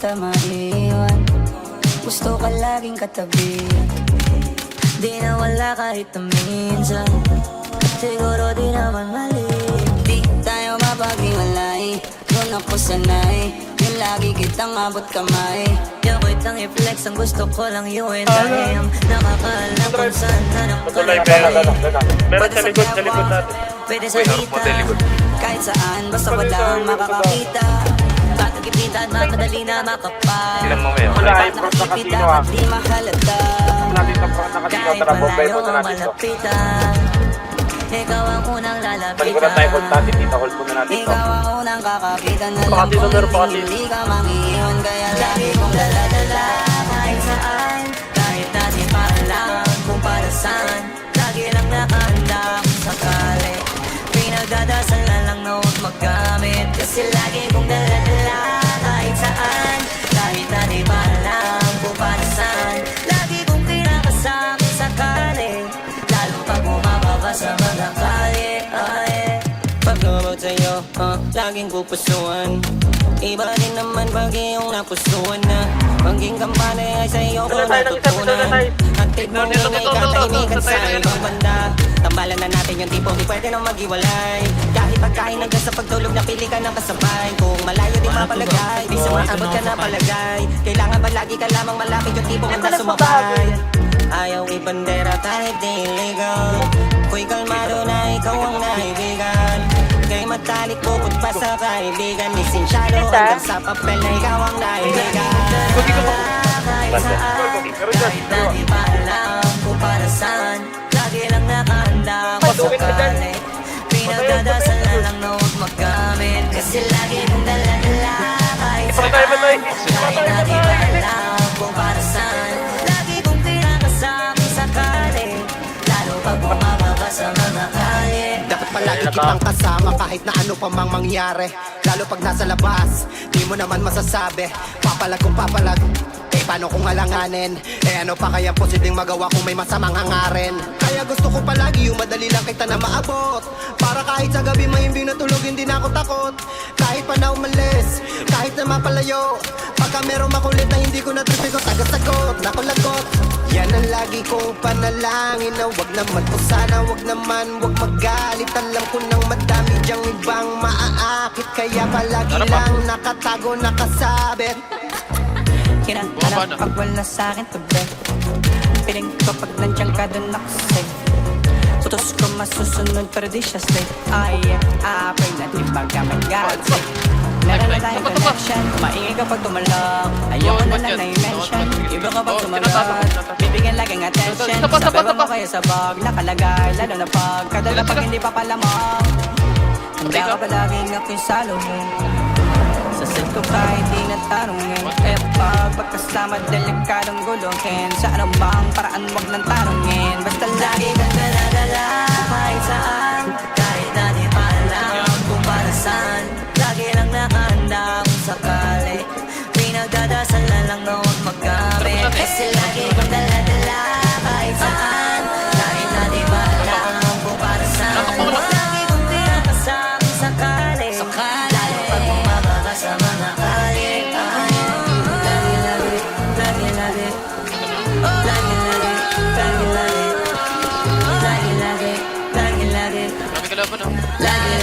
kita maiwan. Gusto ka laging katabi, di na wala kahit na minsan. Siguro di naman mali, di tayo mapaghiwalay. Doon ako sanay, yung lagi kitang abot kamay. Yung kitang i-flex, ang gusto ko lang you and I am. Nakakaalam kung saan na nang kalabay. Meron sa likod natin. Pwede sa hita, kahit saan, basta wala ang makakakita. Katagipita at madali na makapal. Ilang mamaya. Wala ay prot na kasino ha. Di mahalata. Kahit malayo o malapitan. Ikaw ang unang lalapitan. Talikuran tayo hold natin. Dito hold muna natin. Ikaw ang unang kakapitan. Alam kong hindi ka mangiyon. Kaya lagi kong daladala kahit saan. Kahit natin pa alam kung para saan. Lagi lang nakahanda kung sakali. Pinagdadasal na lang na huwag maggamit. Kasi lagi kong daladala kahit saan. Kahit natin pa alam kung para saan. Lagi kong kinakasama sakali. Lalo pag bumababa sa mga kalye. Pag lumabot sa'yo, laging pupusuan. Iba din naman pag iyong napusuan na. Maging kampane ay sa'yo ko natutunan. At tipong ingay katahimikan sa ibang banda. Tambalan na natin yung tipo, di pwede nang maghiwalay. Kahit pagkain hanggang sa pagtulog, napili ka ng kasabay. Kung malayo di mapalagay, di sa maabot ka na palagay. Kailangan ba lagi ka lamang malapit yung tipo handa sumabay. Ayaw ibandera kahit di illegal. Ko'y kalmado na ikaw ang naibigan. Kay matalik bukod pa sa kaibigan. Lisensyado hanggang sa papel na ikaw ang naibigan. Kahit saan, kahit na di pa alam kung para saan. Lagi lang nakahanda ako sakali. Pinagdadasal na lang na huwag maggamit. Kasi lagi kong dala-dala kahit saan. Kahit na di pa alam kung para saan. Lagi kong kinakasama sakali. Lalo pag bumababa sa mga kalye. Dapat palagi kitang kasama kahit na ano pa mang mangyari. Lalo pag nasa labas, di mo naman masasabi. Papalag kung papalag, paano kung alanganin? Ano pa kaya posibleng magawa kung may masamang hangarin? Kaya gusto ko palagi yung madali lang kita na maabot. Para kahit sa gabi mahimbing na tulog, hindi na ako takot. Kahit pa na umalis, kahit na mapalayo. Pagka merong makulit na hindi ko natripi ko, taga-sagot, nakulagot. Yan ang lagi kong panalangin na wag naman o sana wag naman, wag magalit. Alam ko nang madami diyang ibang maaakit. Kaya palagi lang nakatago, nakasabit. Kinaharap pag wala sa'kin tabi. Piling ko pag nandiyan ka dun ako safe. Utos ko masusunod pero di siya slave. Pwede natin magkamag-galit. Meron na tayong connection. Maingay ka pag tumalak. Ayoko na lang na-mention. Iba ka pag tumalak. Bibigyan laging attention. Sabi mo kayo sa bag nakalagay. Lalo na pag kadala pag hindi pa palamang. Handa ka palaging ako'y saluhin. Sa set ko kahit di natanongin. Pag pagkasama delikadong guluhin. Sa anong bang paraan wag nang tanongin. Basta lagi kang dala-dala kahit saan. Kahit na di pa alam kung para saan. Lagi lang nakahanda kung sakali. Pinagdadasal na lang na huwag maggamit. Kasi lagi kang dala-dala kahit saan. Kahit na di pa alam kung para saan. Lagi kong pinakasama sakali. Lalo pag bumababa sa mga kalye. Lagi,